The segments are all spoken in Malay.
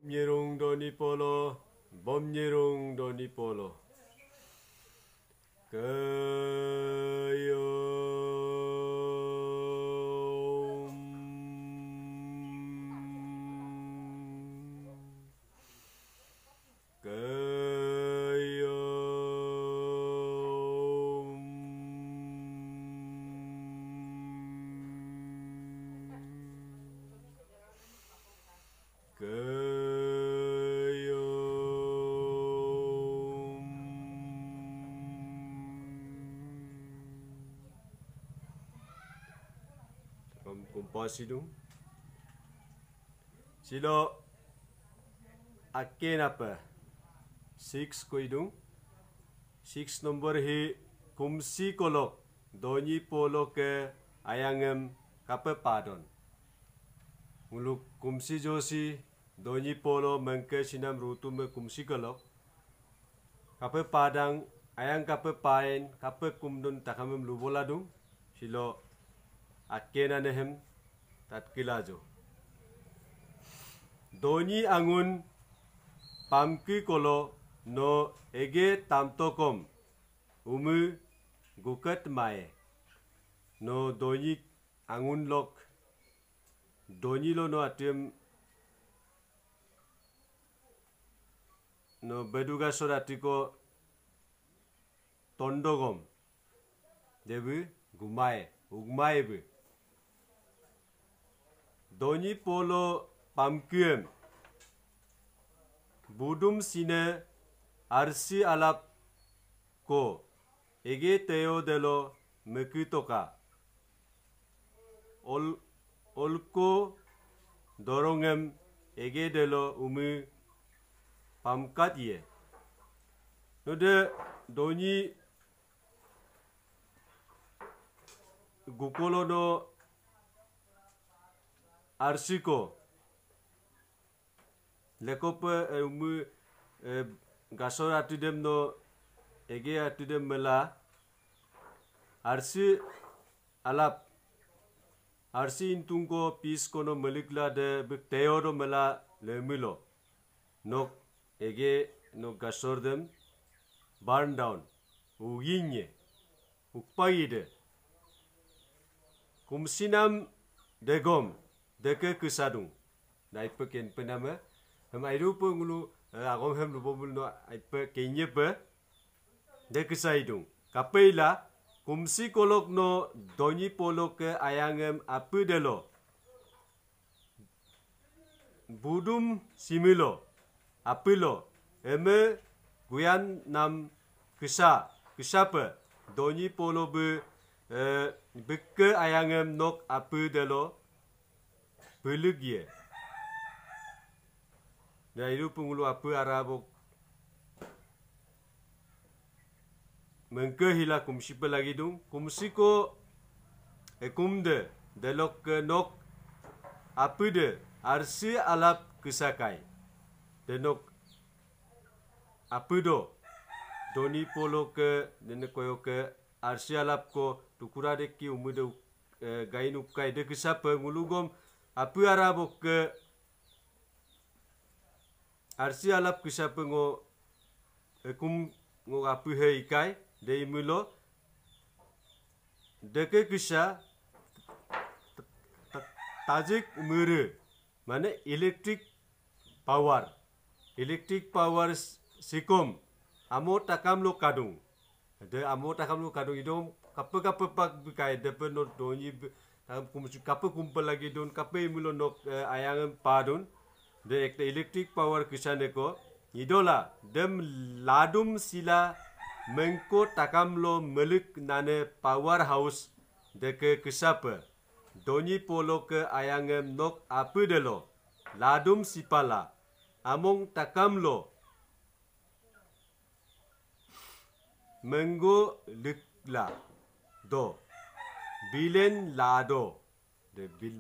Nyerung doni polo, bom nyerung doni polo. Kumpas hidung. Silo akin apa? 6 ko hidung. 6 nomor hi kumsi kolok. Doni polo ke ayangem kape padon. Muluk kumsi josi doni polo mengke sinam rutu me kumsi kolok. Kape padang ayang kape pain kape kumdun takamem luboladung. Silo akin anehem tatkilajo. Doni angun pamki kolo no ege tamtokom umu gukat mae no doni angun lok doni lo no atem no beduga soratiko tondogom debu gumae ugmae bu doni polo pamkiem budum sine arsi alap ko ege teo delo mekutoka olko dorongem ege delo umu pamkat ye node doni gukolo no arsiko lekope umu gasor atudem no ege atudem mela arsi alap arsi intungko pis kono melikla de teoro mela lemilo nok ege no gasor dem burn down uginye ukpaide kumsinam degom deke kesadung naipe ken penama hem airu pengulu agom hem lubomul no aipe kenye pe deke saidung kapeila kumsi kolok no doni polok ke ayangem apudelo budum similo apilo eme guyan nam kesape doni polo be bekke ayangem nok apudelo pelugye dairu pengulu apa arabok mengke hila kumsi pe lagi dung kumsi ko kumde delok ke nok apude arsi alap kesakai denok apudo doni polo ke dene koyo ke arsi alap ko tukura deki umude gain ukai de kesape ngulugom apu arabok ke arsi alap kesape ngo kum ngo apu he ikai de imulo deke kisa tajik muru mane electric power sikom amo takam lo kadung de amo takam lo kadung idom kape pak bikai de penot doni kape kumpel lagi don kape imulo nok ayang padun de ekta electric power kisane ko idola dem ladum sila mengko takamlo melik nane power house deke kesape doni polo ke ayangem nok apudelo ladum sipala among takamlo menggo likla do bilen lado de bil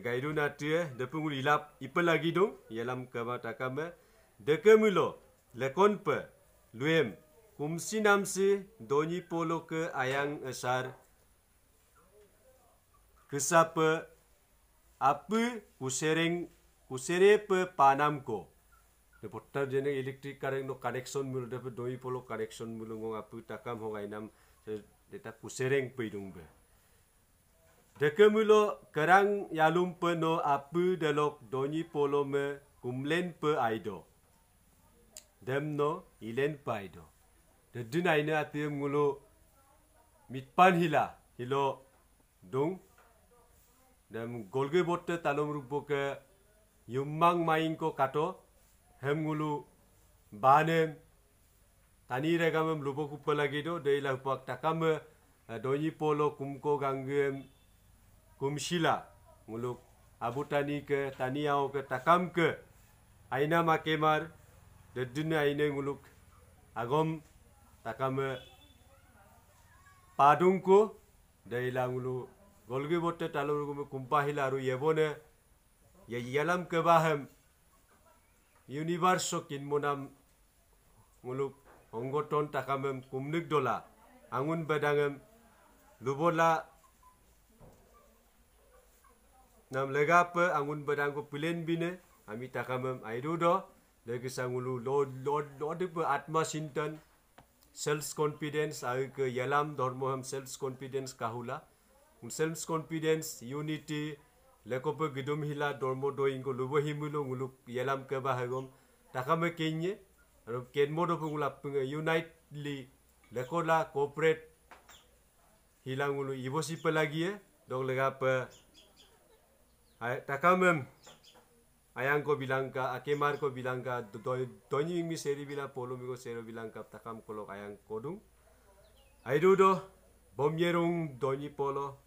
gaidu natie de pungul ilap ipelagi dong yalam kama takame deke mulo lekon pe luem kumsi namsi doni polo ke ayang asar kesapa apa kusere pe panam ko de potar jene electric current no connection mulu de doi polo connection mulu ngong apu takam hongai nam deta pusereng peidung be deke mulo kerang yalum pe no apu delok doni polo me kumlen pe aido dem no ilen paido de dinai ne atie mulo mitpan hilo dung dem golge botte talom rupo ke yummang maing ko kato hem ngulu banem tani regamem lupo kupa lagi do de ilah pak takam doni polo kumko ganggem kumshila ngulu abutani ke taniau ke takam ke aina makemar de dina aine nguluk agom takam padungko de ilah ngulu golge botte talom rupo kumpahila aru yebone ya yalam ke bahem universo kin monam nguluk onggoton takamem kumnik dola angun badangem lubola nam legape angun badang ko pilen bine ami takamem aidudo legi sangulu lo de atma sintan self confidence ai ke yalam dormoham self confidence kahula self confidence unity lekope gidum hila dormo doing ko lubo himulo nguluk yalam ke bahagom takame kenye aro kenmo do ngulap unitely lekola corporate hilang ngulu ibosi pelagi dong legape takamem ayang ko bilang ka akemar ko bilang ka doni mi seri bila polo mi ko sero bilang ka takam kolok ayang kodung aido do bomyerung doni polo